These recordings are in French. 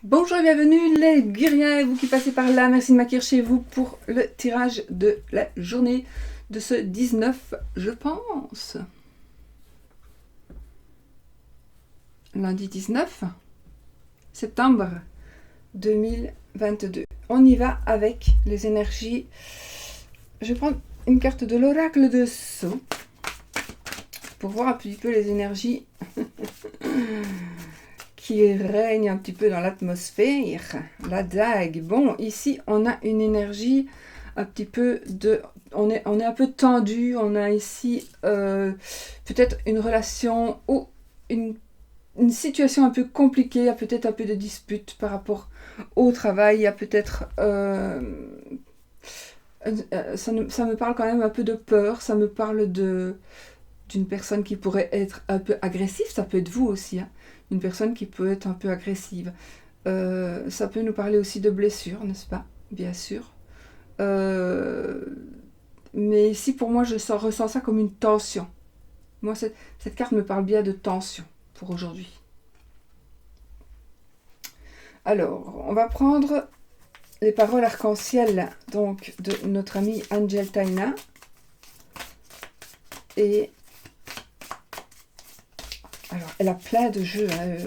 Bonjour et bienvenue les guerriers, vous qui passez par là, merci de m'accueillir chez vous pour le tirage de la journée de ce 19, je pense. Lundi 19 septembre 2022. On y va avec les énergies. Je vais prendre une carte de l'oracle de Sceaux pour voir un petit peu les énergies qui règne un petit peu dans l'atmosphère. La dague. Bon, ici, on a une énergie un petit peu de... On est un peu tendu. On a ici peut-être une relation ou une situation un peu compliquée. Il y a peut-être un peu de dispute par rapport au travail. Il y a peut-être... ça me parle quand même un peu de peur. Ça me parle d'une personne qui pourrait être un peu agressive. Ça peut être vous aussi, hein. Une personne qui peut être un peu agressive. Ça peut nous parler aussi de blessures, n'est-ce pas? Bien sûr. Mais ici, pour moi, ressens ça comme une tension. Moi, cette carte me parle bien de tension pour aujourd'hui. Alors, on va prendre les paroles arc-en-ciel donc, de notre amie Angel Taina. Et alors, elle a plein de jeux, hein.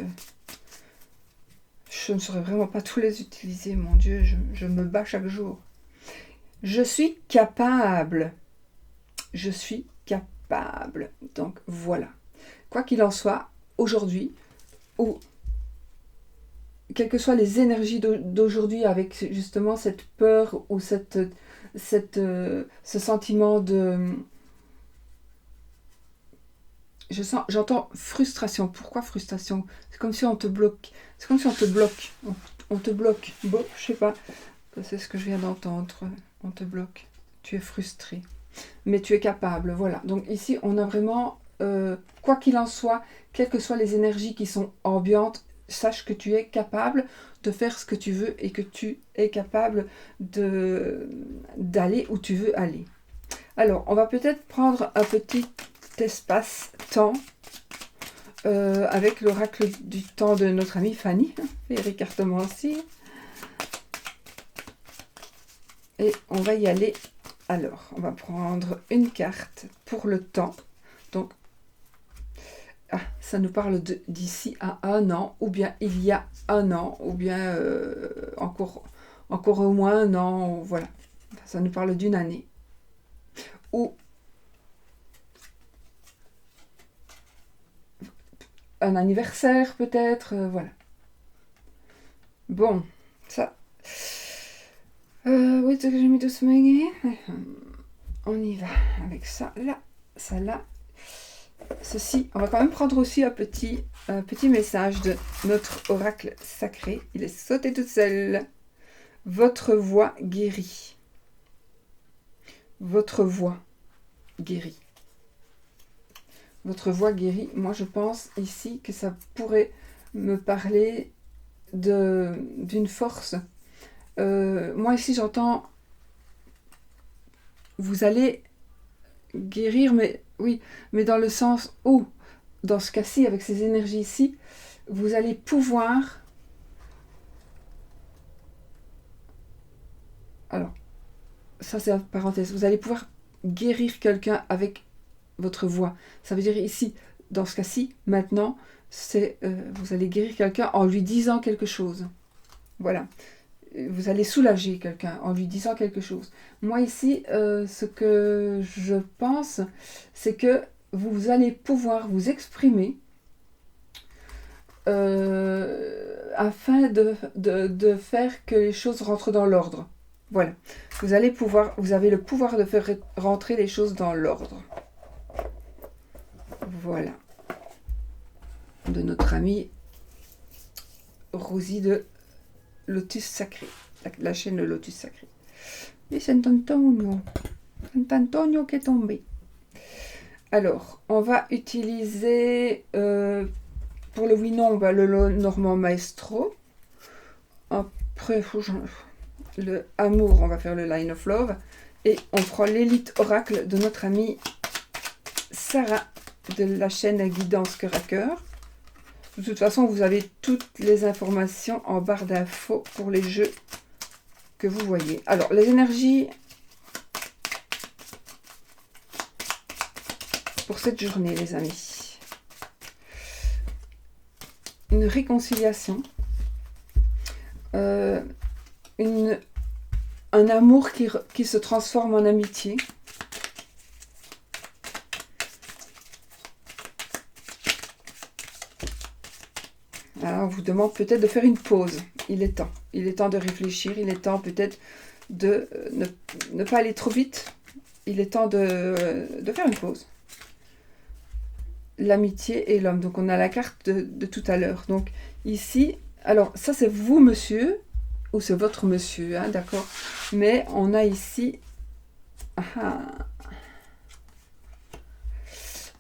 Je ne saurais vraiment pas tous les utiliser, mon Dieu, je me bats chaque jour. Je suis capable. Je suis capable. Donc voilà. Quoi qu'il en soit, aujourd'hui, ou quelles que soient les énergies d'aujourd'hui avec justement cette peur ou ce sentiment de... J'entends frustration. Pourquoi frustration? C'est comme si on te bloque. C'est comme si on te bloque. On te bloque. Bon, je sais pas. C'est ce que je viens d'entendre. On te bloque. Tu es frustré. Mais tu es capable. Voilà. Donc ici, on a vraiment... quoi qu'il en soit, quelles que soient les énergies qui sont ambiantes, sache que tu es capable de faire ce que tu veux et que tu es capable d'aller où tu veux aller. Alors, on va peut-être prendre un petit espace-temps avec l'oracle du temps de notre amie Fanny, Eric Artemancy. Et on va y aller. Alors, on va prendre une carte pour le temps. Donc, ça nous parle d'ici à 1 an, ou bien il y a 1 an, ou bien encore au moins 1 an, voilà. Ça nous parle d'une année. Ou un anniversaire peut-être, voilà. Bon, ça... oui, j'ai mis doucement. On y va avec ça, là, ça, là. Ceci, on va quand même prendre aussi un petit message de notre oracle sacré. Il est sauté tout seul. Votre voix guérit. Votre voix guérit. Votre voix guérit. Moi, je pense ici que ça pourrait me parler d'une force. Moi, ici, j'entends... Vous allez guérir, mais oui, mais dans le sens où, dans ce cas-ci, avec ces énergies ici, vous allez pouvoir... Alors, ça c'est une parenthèse. Vous allez pouvoir guérir quelqu'un avec votre voix. Ça veut dire ici, dans ce cas-ci, maintenant, c'est vous allez guérir quelqu'un en lui disant quelque chose. Voilà. Vous allez soulager quelqu'un en lui disant quelque chose. Moi ici, ce que je pense, c'est que vous allez pouvoir vous exprimer afin de faire que les choses rentrent dans l'ordre. Voilà. Vous avez le pouvoir de faire rentrer les choses dans l'ordre. Voilà. De notre amie Rosie de Lotus Sacré. La chaîne de Lotus Sacré. Et c'est Antonio. C'est Antonio qui est tombé. Alors, on va utiliser pour le oui-non, le Normand Maestro. Après, le amour, on va faire le Line of Love. Et on prend l'élite oracle de notre amie Sarah de la chaîne Guidance Cœur à Cœur. De toute façon, vous avez toutes les informations en barre d'infos pour les jeux que vous voyez. Alors, les énergies pour cette journée, les amis. Une réconciliation. Un amour qui se transforme en amitié. Alors, on vous demande peut-être de faire une pause. Il est temps. Il est temps de réfléchir. Il est temps peut-être de ne pas aller trop vite. Il est temps de faire une pause. L'amitié et l'homme. Donc, on a la carte de tout à l'heure. Donc, ici, alors, ça, c'est vous, monsieur, ou c'est votre monsieur, hein, d'accord. Mais on a ici...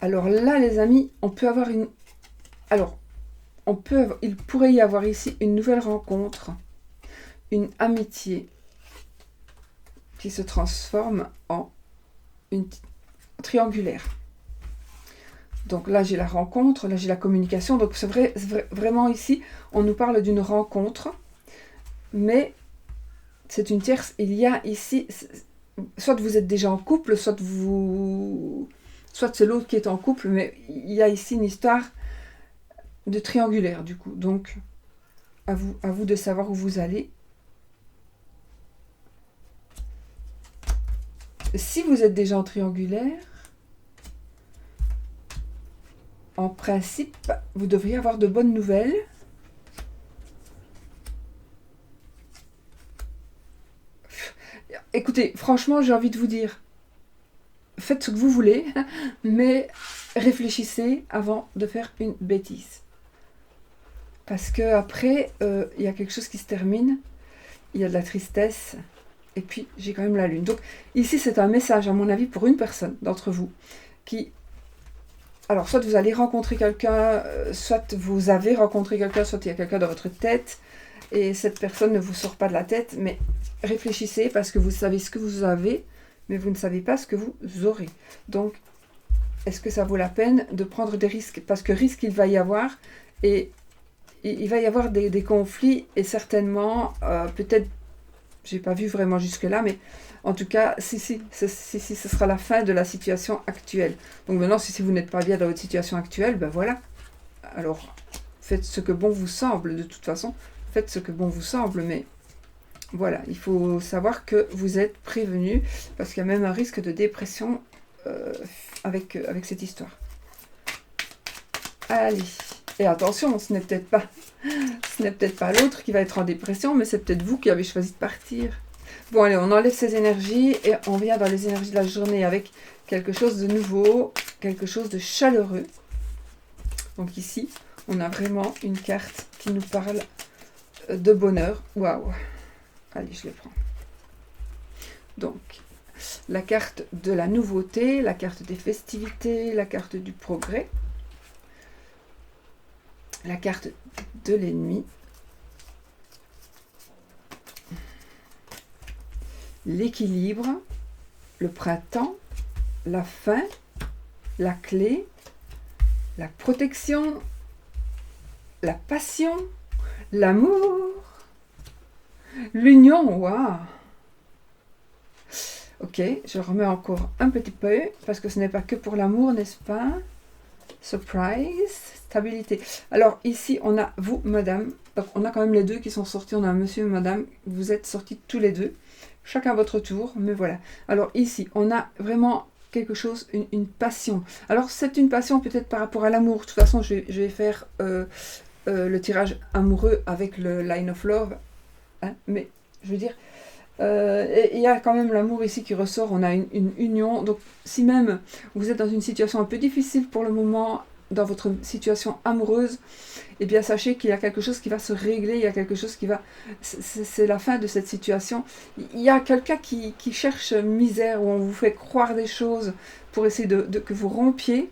Alors là, les amis, on peut avoir une... Alors, il pourrait y avoir ici une nouvelle rencontre, une amitié qui se transforme en une triangulaire. Donc là, j'ai la rencontre, là, j'ai la communication. Donc c'est vrai, vraiment ici, on nous parle d'une rencontre, mais c'est une tierce. Il y a ici, soit vous êtes déjà en couple, soit c'est l'autre qui est en couple, mais il y a ici une histoire de triangulaire du coup. Donc à vous de savoir où vous allez. Si vous êtes déjà en triangulaire, en principe, vous devriez avoir de bonnes nouvelles. Écoutez, franchement, j'ai envie de vous dire, faites ce que vous voulez, mais réfléchissez avant de faire une bêtise. Parce que après, il y a quelque chose qui se termine, il y a de la tristesse, et puis j'ai quand même la lune. Donc ici, c'est un message, à mon avis, pour une personne d'entre vous qui... Alors, soit vous allez rencontrer quelqu'un, soit vous avez rencontré quelqu'un, soit il y a quelqu'un dans votre tête, et cette personne ne vous sort pas de la tête, mais réfléchissez parce que vous savez ce que vous avez, mais vous ne savez pas ce que vous aurez. Donc, est-ce que ça vaut la peine de prendre des risques? Parce que risque, il va y avoir, et il va y avoir des conflits, et certainement, peut-être, j'ai pas vu vraiment jusque-là, mais en tout cas, si, ce sera la fin de la situation actuelle. Donc maintenant, si vous n'êtes pas bien dans votre situation actuelle, ben voilà. Alors, faites ce que bon vous semble, de toute façon. Faites ce que bon vous semble, mais voilà, il faut savoir que vous êtes prévenu, parce qu'il y a même un risque de dépression avec cette histoire. Allez, et attention, ce n'est peut-être pas l'autre qui va être en dépression, mais c'est peut-être vous qui avez choisi de partir. Bon, allez, on enlève ces énergies et on vient dans les énergies de la journée avec quelque chose de nouveau, quelque chose de chaleureux. Donc ici, on a vraiment une carte qui nous parle de bonheur. Waouh! Allez, je les prends. Donc, la carte de la nouveauté, la carte des festivités, la carte du progrès, la carte de l'ennemi, l'équilibre, le printemps, la fin, la clé, la protection, la passion, l'amour, l'union. Waouh! Ok, je remets encore un petit peu, parce que ce n'est pas que pour l'amour, n'est-ce pas? Surprise, stabilité. Alors ici, on a vous, madame. Donc, on a quand même les deux qui sont sortis. On a un monsieur et madame. Vous êtes sortis tous les deux. Chacun à votre tour, mais voilà. Alors ici, on a vraiment quelque chose, une passion. Alors c'est une passion peut-être par rapport à l'amour. De toute façon, je vais faire le tirage amoureux avec le Line of Love. Hein, mais je veux dire, il y a quand même l'amour ici qui ressort. On a une union. Donc si même vous êtes dans une situation un peu difficile pour le moment, dans votre situation amoureuse, eh bien sachez qu'il y a quelque chose qui va se régler, il y a quelque chose qui va... C'est la fin de cette situation. Il y a quelqu'un qui cherche misère, où on vous fait croire des choses pour essayer que vous rompiez,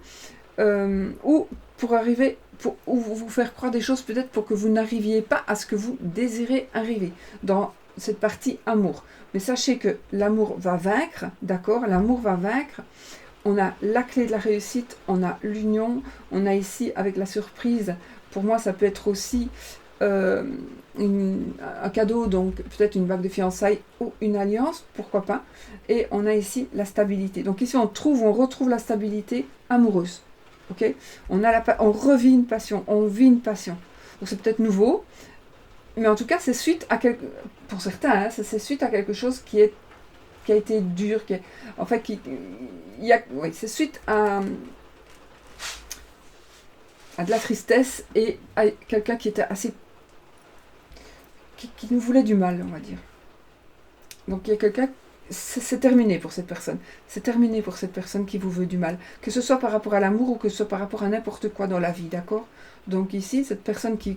ou pour arriver... ou vous faire croire des choses peut-être pour que vous n'arriviez pas à ce que vous désirez arriver dans cette partie amour. Mais sachez que l'amour va vaincre, d'accord? L'amour va vaincre. On a la clé de la réussite, on a l'union, on a ici avec la surprise pour moi, ça peut être aussi un cadeau, donc peut-être une bague de fiançailles ou une alliance, pourquoi pas. Et on a ici la stabilité. Donc ici, on retrouve la stabilité amoureuse. Ok, on revit une passion, on vit une passion. Donc c'est peut-être nouveau, mais en tout cas, c'est suite à pour certains, hein, c'est suite à quelque chose qui a été dur, en fait, oui, c'est suite à de la tristesse et à quelqu'un qui était assez, qui nous voulait du mal, on va dire. Donc il y a quelqu'un, c'est terminé pour cette personne. C'est terminé pour cette personne qui vous veut du mal. Que ce soit par rapport à l'amour ou que ce soit par rapport à n'importe quoi dans la vie, d'accord? Donc ici, cette personne qui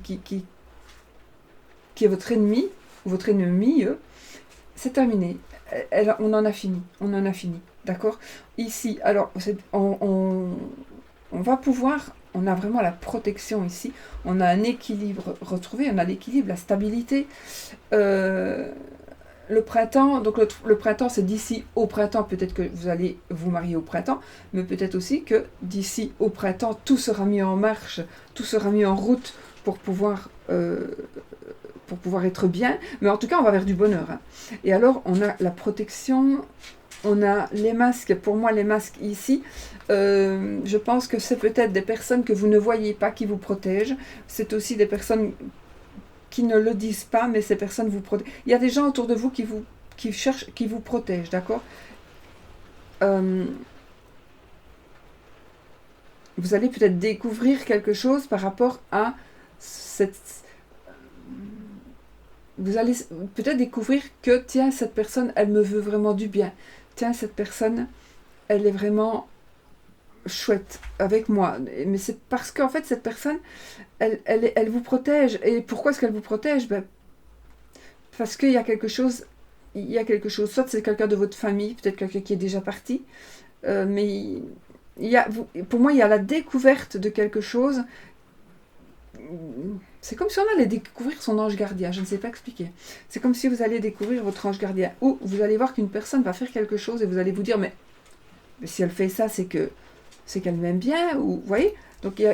est votre ennemi, ou votre ennemi, c'est terminé. On en a fini. On en a fini. D'accord? Ici, alors, on va pouvoir... On a vraiment la protection ici. On a un équilibre retrouvé. On a l'équilibre, la stabilité. Le printemps, donc le printemps, c'est d'ici au printemps. Peut-être que vous allez vous marier au printemps, mais peut-être aussi que d'ici au printemps, tout sera mis en marche, tout sera mis en route pour pouvoir être bien. Mais en tout cas, on va vers du bonheur. Hein. Et alors, on a la protection, on a les masques. Pour moi, les masques ici, je pense que c'est peut-être des personnes que vous ne voyez pas qui vous protègent. C'est aussi des personnes qui ne le disent pas, mais ces personnes vous protègent. Il y a des gens autour de vous qui vous protègent, d'accord? Vous allez peut-être découvrir quelque chose par rapport à vous allez peut-être découvrir que, tiens, cette personne, elle me veut vraiment du bien. Tiens, cette personne, elle est vraiment chouette avec moi. Mais c'est parce qu'en fait, cette personne, elle vous protège. Et pourquoi est-ce qu'elle vous protège? Parce qu'il y a quelque chose. Soit c'est quelqu'un de votre famille, peut-être quelqu'un qui est déjà parti. Mais pour moi, il y a la découverte de quelque chose. C'est comme si on allait découvrir son ange gardien, je ne sais pas expliquer. C'est comme si vous alliez découvrir votre ange gardien. Ou vous allez voir qu'une personne va faire quelque chose et vous allez vous dire, mais si elle fait ça, c'est qu'elle m'aime bien, ou vous voyez. Donc il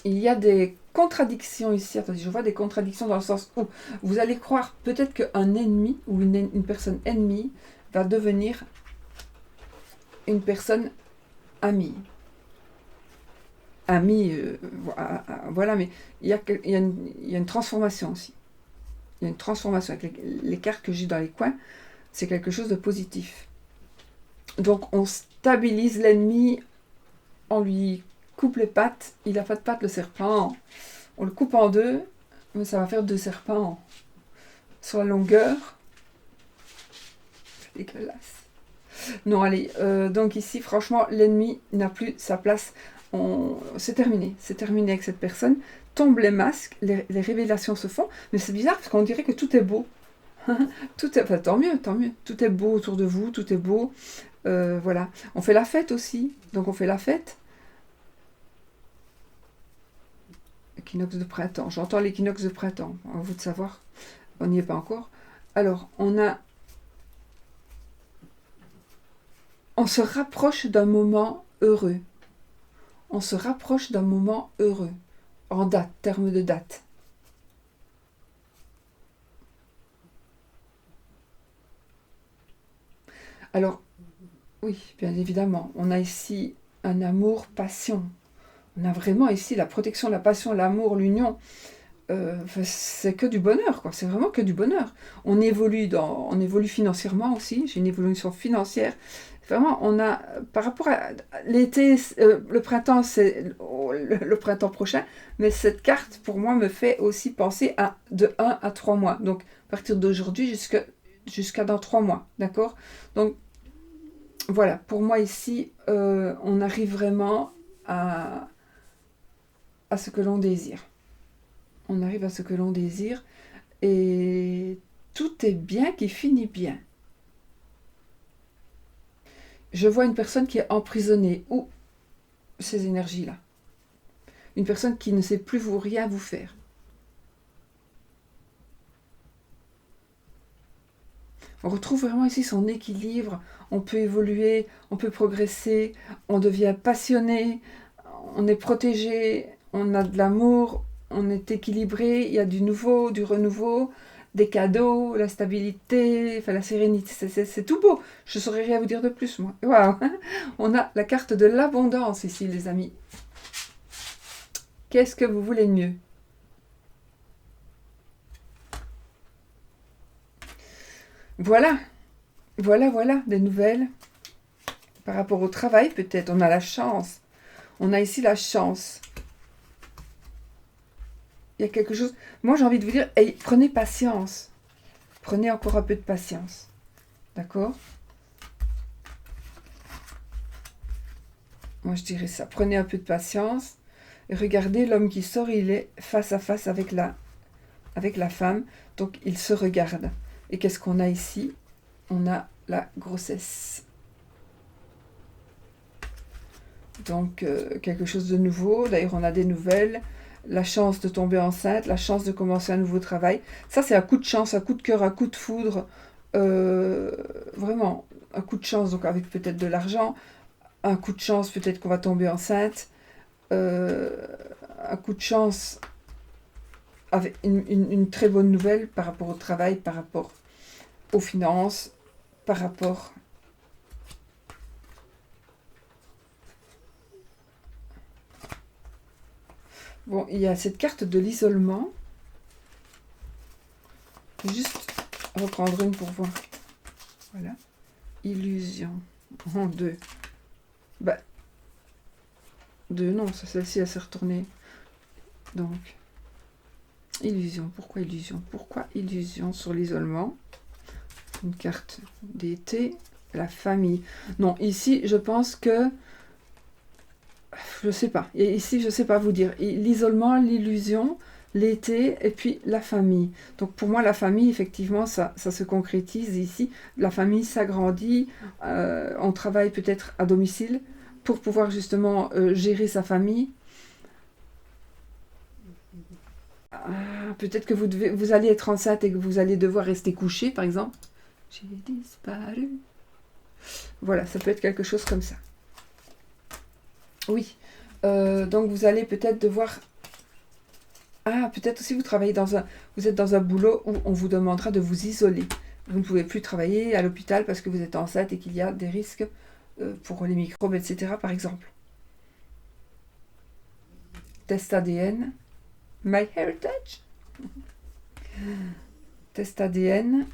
y a des contradictions ici. Attendez, je vois des contradictions dans le sens où vous allez croire peut-être qu'un ennemi ou une personne ennemie va devenir une personne amie. Amie, voilà, mais il y a une transformation aussi. Il y a une transformation avec les cartes que j'ai dans les coins. C'est quelque chose de positif. Donc on stabilise l'ennemi, on lui coupe les pattes. Il n'a pas de pattes, le serpent. On le coupe en deux, mais ça va faire 2 serpents sur la longueur. C'est dégueulasse. Non, allez, donc ici, franchement, l'ennemi n'a plus sa place. C'est terminé avec cette personne. Tombent les masques, les révélations se font, mais c'est bizarre parce qu'on dirait que tout est beau. Enfin, tant mieux, tout est beau autour de vous, tout est beau. Voilà, on fait la fête aussi, donc on fait la fête. Équinoxe de printemps, j'entends l'équinoxe de printemps, à vous de savoir, on n'y est pas encore. Alors, on se rapproche d'un moment heureux. On se rapproche d'un moment heureux, en date, terme de date. Alors, oui, bien évidemment, on a ici un amour, passion. On a vraiment ici la protection, la passion, l'amour, l'union. C'est que du bonheur, quoi. C'est vraiment que du bonheur. On évolue financièrement aussi. J'ai une évolution financière. Vraiment, on a, par rapport à l'été, le printemps, c'est le printemps prochain, mais cette carte, pour moi, me fait aussi penser de 1 à 3 mois. Donc, à partir d'aujourd'hui jusqu'à dans 3 mois, d'accord? Donc, voilà, pour moi ici, on arrive vraiment à ce que l'on désire. On arrive à ce que l'on désire, et tout est bien qui finit bien. Je vois une personne qui est emprisonnée, ou ces énergies-là. Une personne qui ne sait plus rien vous faire. On retrouve vraiment ici son équilibre, on peut évoluer, on peut progresser, on devient passionné, on est protégé, on a de l'amour, on est équilibré, il y a du nouveau, du renouveau, des cadeaux, la stabilité, enfin la sérénité, c'est tout beau. Je ne saurais rien vous dire de plus, moi. Waouh. On a la carte de l'abondance ici, les amis. Qu'est-ce que vous voulez de mieux? Voilà, voilà, des nouvelles. Par rapport au travail, peut-être, on a la chance. On a ici la chance. Il y a quelque chose... Moi, j'ai envie de vous dire, hey, prenez patience. Prenez encore un peu de patience. D'accord? Moi, je dirais ça. Prenez un peu de patience. Et regardez, l'homme qui sort, il est face à face avec la femme. Donc, il se regarde. Et qu'est-ce qu'on a ici? On a la grossesse. Donc, quelque chose de nouveau. D'ailleurs, on a des nouvelles. La chance de tomber enceinte, la chance de commencer un nouveau travail. Ça, c'est un coup de chance, un coup de cœur, un coup de foudre. Vraiment, un coup de chance, donc avec peut-être de l'argent. Un coup de chance, peut-être qu'on va tomber enceinte. Un coup de chance avec une très bonne nouvelle par rapport au travail, par rapport aux finances, par rapport... Bon, il y a cette carte de l'isolement. Je vais juste reprendre une pour voir. Voilà. Illusion. En deux. Bah. Deux, non, celle-ci, elle s'est retournée. Donc. Illusion. Pourquoi illusion? Pourquoi illusion sur l'isolement? Une carte d'été. La famille. Non, ici, je pense que... Je sais pas. Et ici, je sais pas vous dire. L'isolement, l'illusion, l'été et puis la famille. Donc pour moi, la famille, effectivement, ça se concrétise ici. La famille s'agrandit. On travaille peut-être à domicile pour pouvoir justement gérer sa famille. Peut-être que vous allez être enceinte et que vous allez devoir rester couché, par exemple. J'ai disparu. Voilà, ça peut être quelque chose comme ça. Oui. Donc vous allez peut-être devoir... Ah, peut-être aussi vous êtes dans un boulot où on vous demandera de vous isoler. Vous ne pouvez plus travailler à l'hôpital parce que vous êtes enceinte et qu'il y a des risques pour les microbes, etc. par exemple. Test ADN. MyHeritage. Test ADN.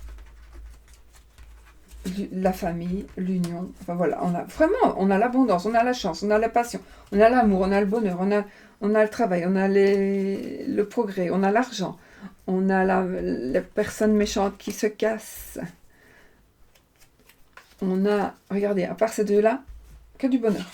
La famille, l'union. Enfin voilà, on a l'abondance, on a la chance, on a la passion, on a l'amour, on a le bonheur, on a le travail, on a le progrès, on a l'argent, on a la personne méchante qui se casse. On a, regardez, à part ces deux-là, que du bonheur.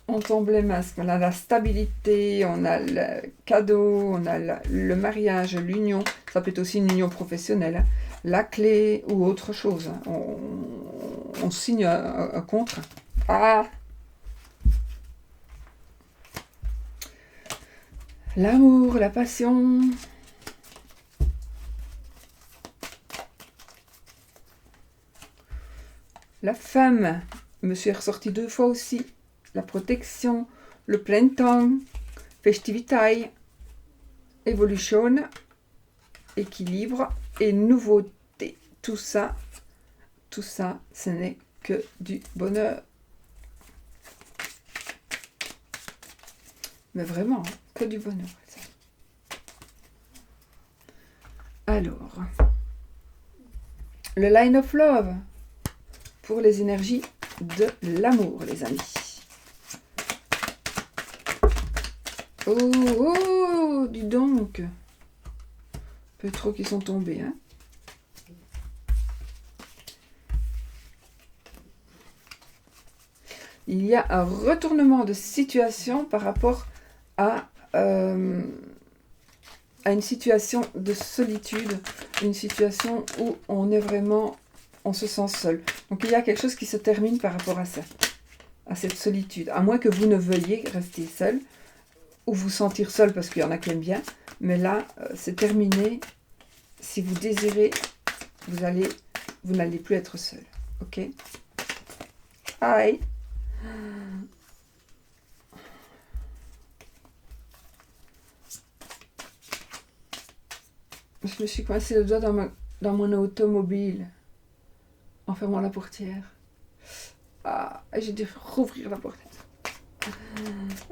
On tombe les masques, on a la stabilité, on a le cadeau, on a le mariage, l'union. Ça peut être aussi une union professionnelle, la clé ou autre chose. On signe un contrat. Ah! L'amour, la passion. La femme me suis ressortie 2 fois aussi. La protection, le plein temps, festivité, évolution, équilibre et nouveauté. Tout ça, ce n'est que du bonheur. Mais vraiment, que du bonheur. Alors, le line of love pour les énergies de l'amour, les amis. Oh, dis donc. Peu trop qui sont tombés, hein. Il y a un retournement de situation par rapport à une situation de solitude, une situation où on est vraiment, on se sent seul. Donc il y a quelque chose qui se termine par rapport à ça, à cette solitude. À moins que vous ne veuillez rester seul, ou vous sentir seul parce qu'il y en a qui aiment bien, mais là, c'est terminé. Si vous désirez, vous n'allez plus être seul. Ok? Aïe! Je me suis coincé le doigt dans mon automobile en fermant la portière. Ah, j'ai dû rouvrir la portière.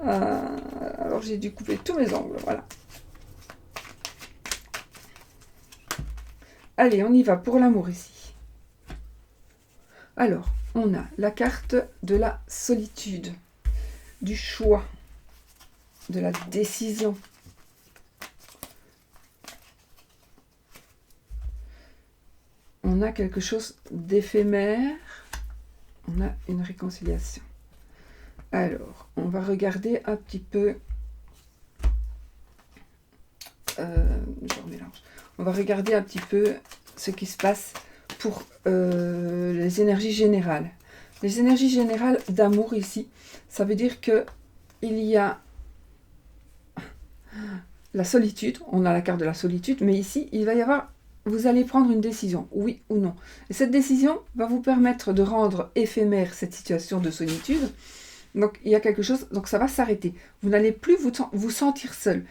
Alors j'ai dû couper tous mes ongles, voilà. Allez, on y va pour l'amour ici. Alors, on a la carte de la solitude, du choix, de la décision. On a quelque chose d'éphémère, on a une réconciliation. Alors, on va regarder un petit peu... je remélange. On va regarder un petit peu ce qui se passe pour les énergies générales. Les énergies générales d'amour ici, ça veut dire que il y a la solitude, on a la carte de la solitude, mais ici, il va y avoir, vous allez prendre une décision, oui ou non. Et cette décision va vous permettre de rendre éphémère cette situation de solitude. Donc, il y a quelque chose, donc ça va s'arrêter. Vous n'allez plus vous sentir seul.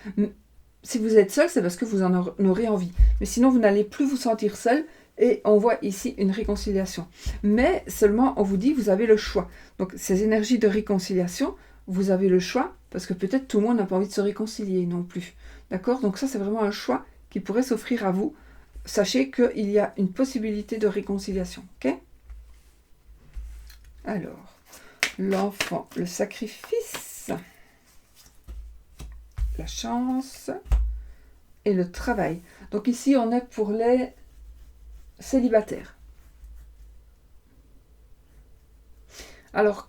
Si vous êtes seul, c'est parce que vous en aurez envie. Mais sinon, vous n'allez plus vous sentir seul. Et on voit ici une réconciliation. Mais seulement, on vous dit, vous avez le choix. Donc, ces énergies de réconciliation, vous avez le choix, parce que peut-être tout le monde n'a pas envie de se réconcilier non plus. D'accord? Donc ça, c'est vraiment un choix qui pourrait s'offrir à vous. Sachez qu'il y a une possibilité de réconciliation. Ok? Alors, l'enfant, le sacrifice, la chance et le travail. Donc ici, on est pour les célibataires. Alors,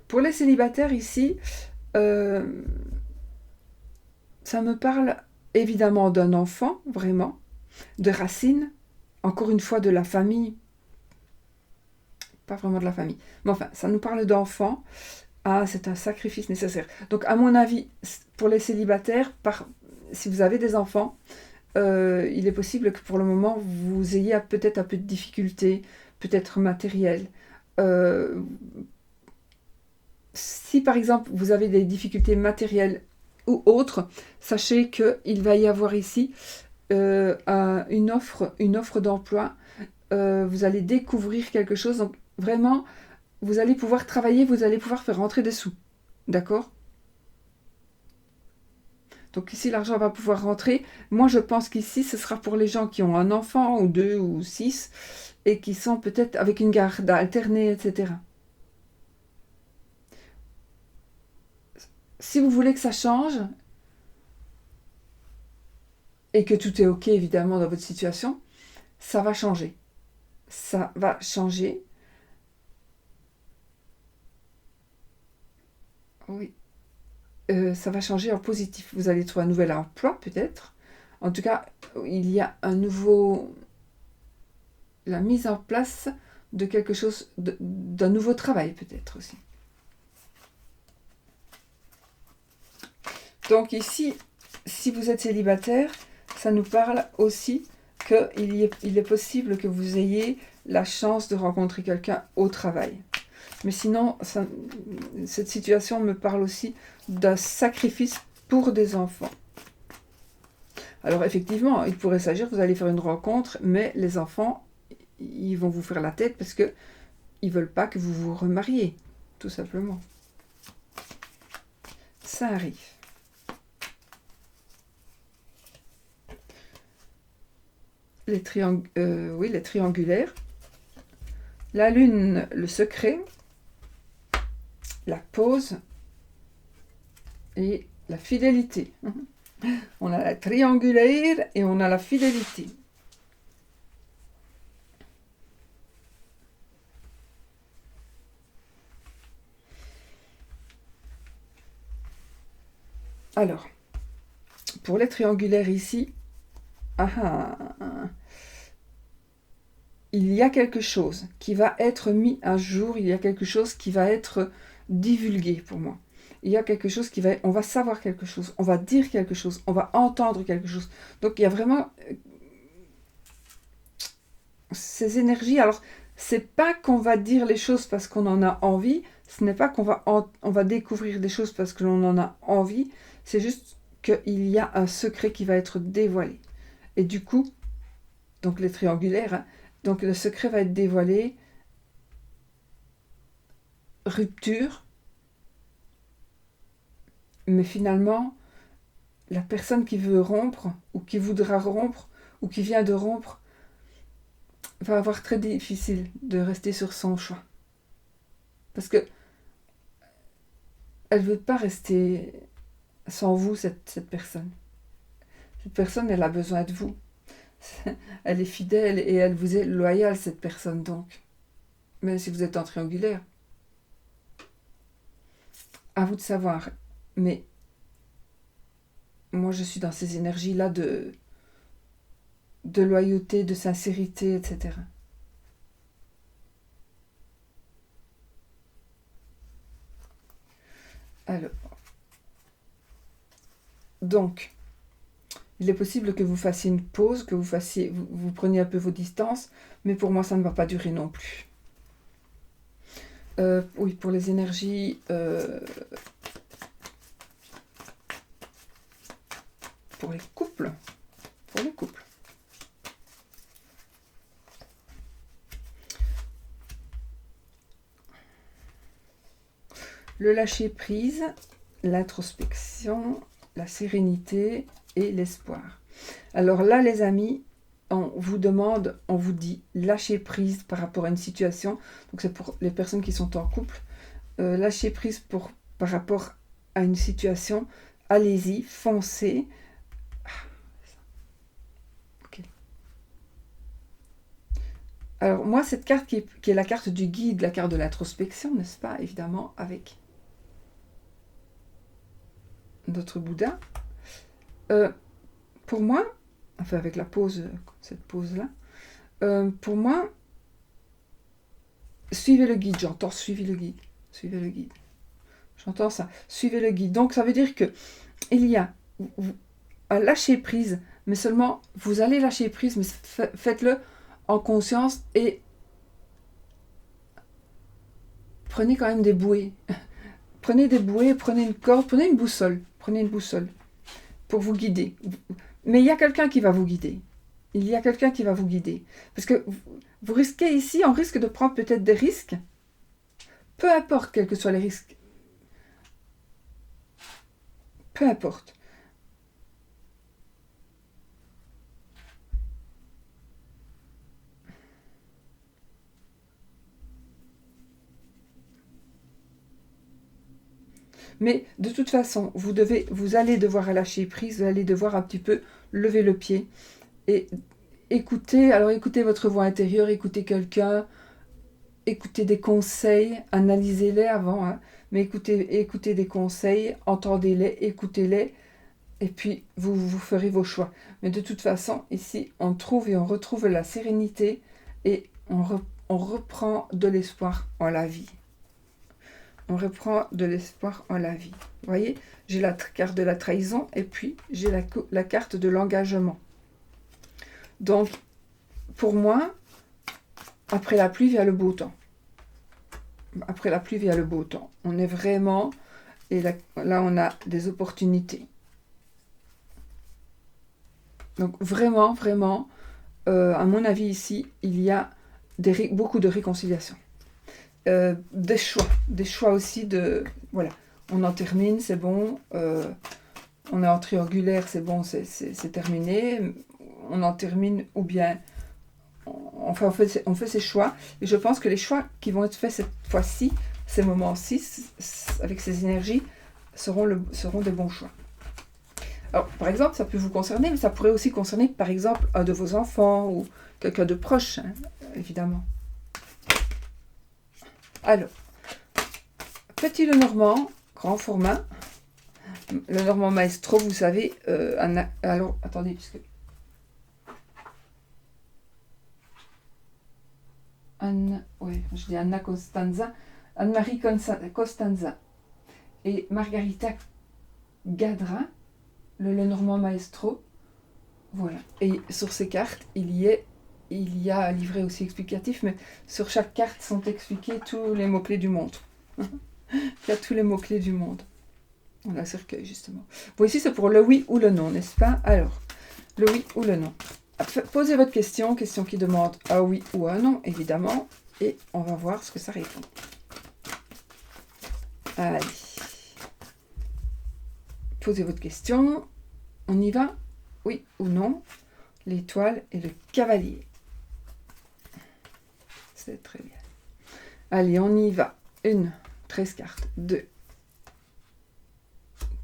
pour les célibataires ici, ça me parle évidemment d'un enfant, vraiment, de racines, encore une fois de la famille, pas vraiment de la famille, mais enfin, ça nous parle d'enfants. Ah, c'est un sacrifice nécessaire. Donc, à mon avis, pour les célibataires, si vous avez des enfants, il est possible que pour le moment, vous ayez peut-être un peu de difficultés, peut-être matérielles. Si par exemple, vous avez des difficultés matérielles ou autres, sachez qu'il va y avoir ici une offre d'emploi. Vous allez découvrir quelque chose. Donc, vraiment, vous allez pouvoir travailler, vous allez pouvoir faire rentrer des sous. D'accord ? Donc ici, l'argent va pouvoir rentrer. Moi, je pense qu'ici, ce sera pour les gens qui ont un enfant, ou 2, ou 6, et qui sont peut-être avec une garde alternée, etc. Si vous voulez que ça change, et que tout est OK, évidemment, dans votre situation, ça va changer. Ça va changer. Oui. Ça va changer en positif. Vous allez trouver un nouvel emploi, peut-être. En tout cas, il y a la mise en place de quelque chose, d'un nouveau travail, peut-être aussi. Donc ici, si vous êtes célibataire, ça nous parle aussi qu'il est possible que vous ayez la chance de rencontrer quelqu'un au travail. Mais sinon, cette situation me parle aussi d'un sacrifice pour des enfants. Alors effectivement, il pourrait s'agir que vous allez faire une rencontre, mais les enfants, ils vont vous faire la tête parce qu'ils ne veulent pas que vous vous remariez, tout simplement. Ça arrive. Les triangulaires. La lune, le secret. La pause. Et la fidélité. On a la triangulaire et on a la fidélité. Alors, pour les triangulaires ici, il y a quelque chose qui va être mis à jour, il y a quelque chose qui va être divulgué pour moi. Il y a quelque chose on va savoir quelque chose, on va dire quelque chose, on va entendre quelque chose. Donc il y a vraiment ces énergies. Alors, c'est pas qu'on va dire les choses parce qu'on en a envie, ce n'est pas on va découvrir des choses parce que l'on en a envie, c'est juste qu'il y a un secret qui va être dévoilé. Et du coup, donc les triangulaires, hein, donc le secret va être dévoilé, rupture, mais finalement, la personne qui veut rompre, ou qui voudra rompre, ou qui vient de rompre, va avoir très difficile de rester sur son choix. Parce que elle ne veut pas rester sans vous, cette personne. Cette personne, elle a besoin de vous. Elle est fidèle et elle vous est loyale, cette personne, donc. Même si vous êtes en triangulaire. À vous de savoir. Mais moi, je suis dans ces énergies-là de loyauté, de sincérité, etc. Alors, donc, il est possible que vous fassiez une pause, que vous preniez un peu vos distances, mais pour moi, ça ne va pas durer non plus. Oui, pour les énergies, pour les couples, le lâcher prise, l'introspection, la sérénité et l'espoir. Alors là, les amis, on vous demande, on vous dit lâcher prise par rapport à une situation. Donc c'est pour les personnes qui sont en couple. Lâcher prise par rapport à une situation. Allez-y, foncez. Okay. Alors moi, cette carte qui est la carte du guide, la carte de l'introspection, n'est-ce pas, évidemment, avec notre Bouddha. Pour moi, enfin avec la pause, cette pause-là, pour moi, suivez le guide, j'entends suivez le guide. J'entends ça, suivez le guide. Donc ça veut dire que il y a un lâcher prise, mais seulement vous allez lâcher prise, mais faites-le en conscience et prenez quand même des bouées. Prenez des bouées, prenez une corde, prenez une boussole pour vous guider. Mais il y a quelqu'un qui va vous guider. Parce que vous risquez ici, on risque de prendre peut-être des risques. Peu importe quels que soient les risques. Peu importe. Mais de toute façon, vous allez devoir lâcher prise, vous allez devoir un petit peu lever le pied et écouter votre voix intérieure, écoutez quelqu'un, écoutez des conseils, analysez-les avant, hein, mais écoutez des conseils, entendez-les, écoutez-les, et puis vous ferez vos choix. Mais de toute façon, ici, on trouve et on retrouve la sérénité et on reprend de l'espoir en la vie. On reprend de l'espoir en la vie. Vous voyez, j'ai la carte de la trahison et puis j'ai la carte de l'engagement. Donc, pour moi, après la pluie vient le beau temps. On est vraiment... Et là on a des opportunités. Donc, vraiment, à mon avis, ici, il y a beaucoup de réconciliation. Des choix aussi de... Voilà, on en termine, c'est bon. On est en triangulaire, c'est bon, c'est terminé. On en termine, ou bien... Enfin, on fait ces choix. Et je pense que les choix qui vont être faits cette fois-ci, ces moments-ci, avec ces énergies, seront des bons choix. Alors, par exemple, ça peut vous concerner, mais ça pourrait aussi concerner, par exemple, un de vos enfants ou quelqu'un de proche, hein, évidemment. Alors, petit Lenormand, grand format. Lenormand Maestro, vous savez, alors, attendez, puisque... Anna Costanza, Anne-Marie Costanza et Margarita Gadra, le Lenormand Maestro. Voilà. Et sur ces cartes, il y est il y a un livret aussi explicatif, mais sur chaque carte sont expliqués tous les mots-clés du monde. Il y a tous les mots-clés du monde. On a un cercueil, justement. Bon, ici, c'est pour le oui ou le non, n'est-ce pas? Alors, le oui ou le non. Posez votre question qui demande un oui ou un non, évidemment, et on va voir ce que ça répond. Allez. Posez votre question. On y va? Oui ou non? L'étoile et le cavalier. C'est très bien. Allez, on y va. 13 cartes. 2.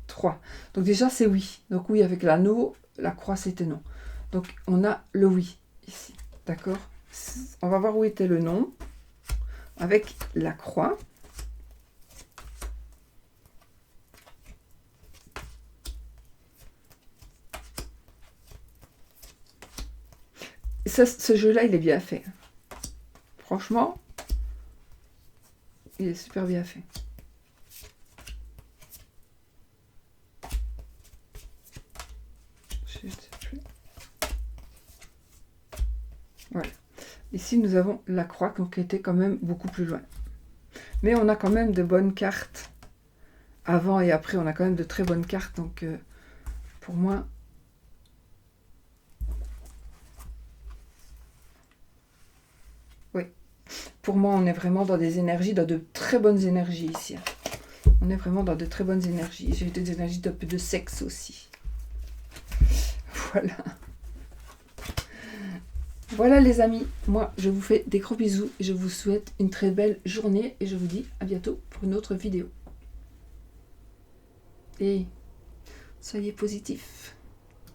3. Donc déjà, c'est oui. Donc oui, avec l'anneau, la croix, c'était non. Donc on a le oui, ici. D'accord? On va voir où était le non. Avec la croix. Ce jeu-là, il est bien fait. Franchement, il est super bien fait. Voilà. Ici, nous avons la croix qui était quand même beaucoup plus loin. Mais on a quand même de bonnes cartes. Avant et après, on a quand même de très bonnes cartes. Donc, pour moi... Oui. Pour moi, on est vraiment dans des énergies, dans de très bonnes énergies ici. On est vraiment dans de très bonnes énergies. J'ai eu des énergies d'un peu de sexe aussi. Voilà. Voilà les amis, moi je vous fais des gros bisous et je vous souhaite une très belle journée et je vous dis à bientôt pour une autre vidéo. Et soyez positifs.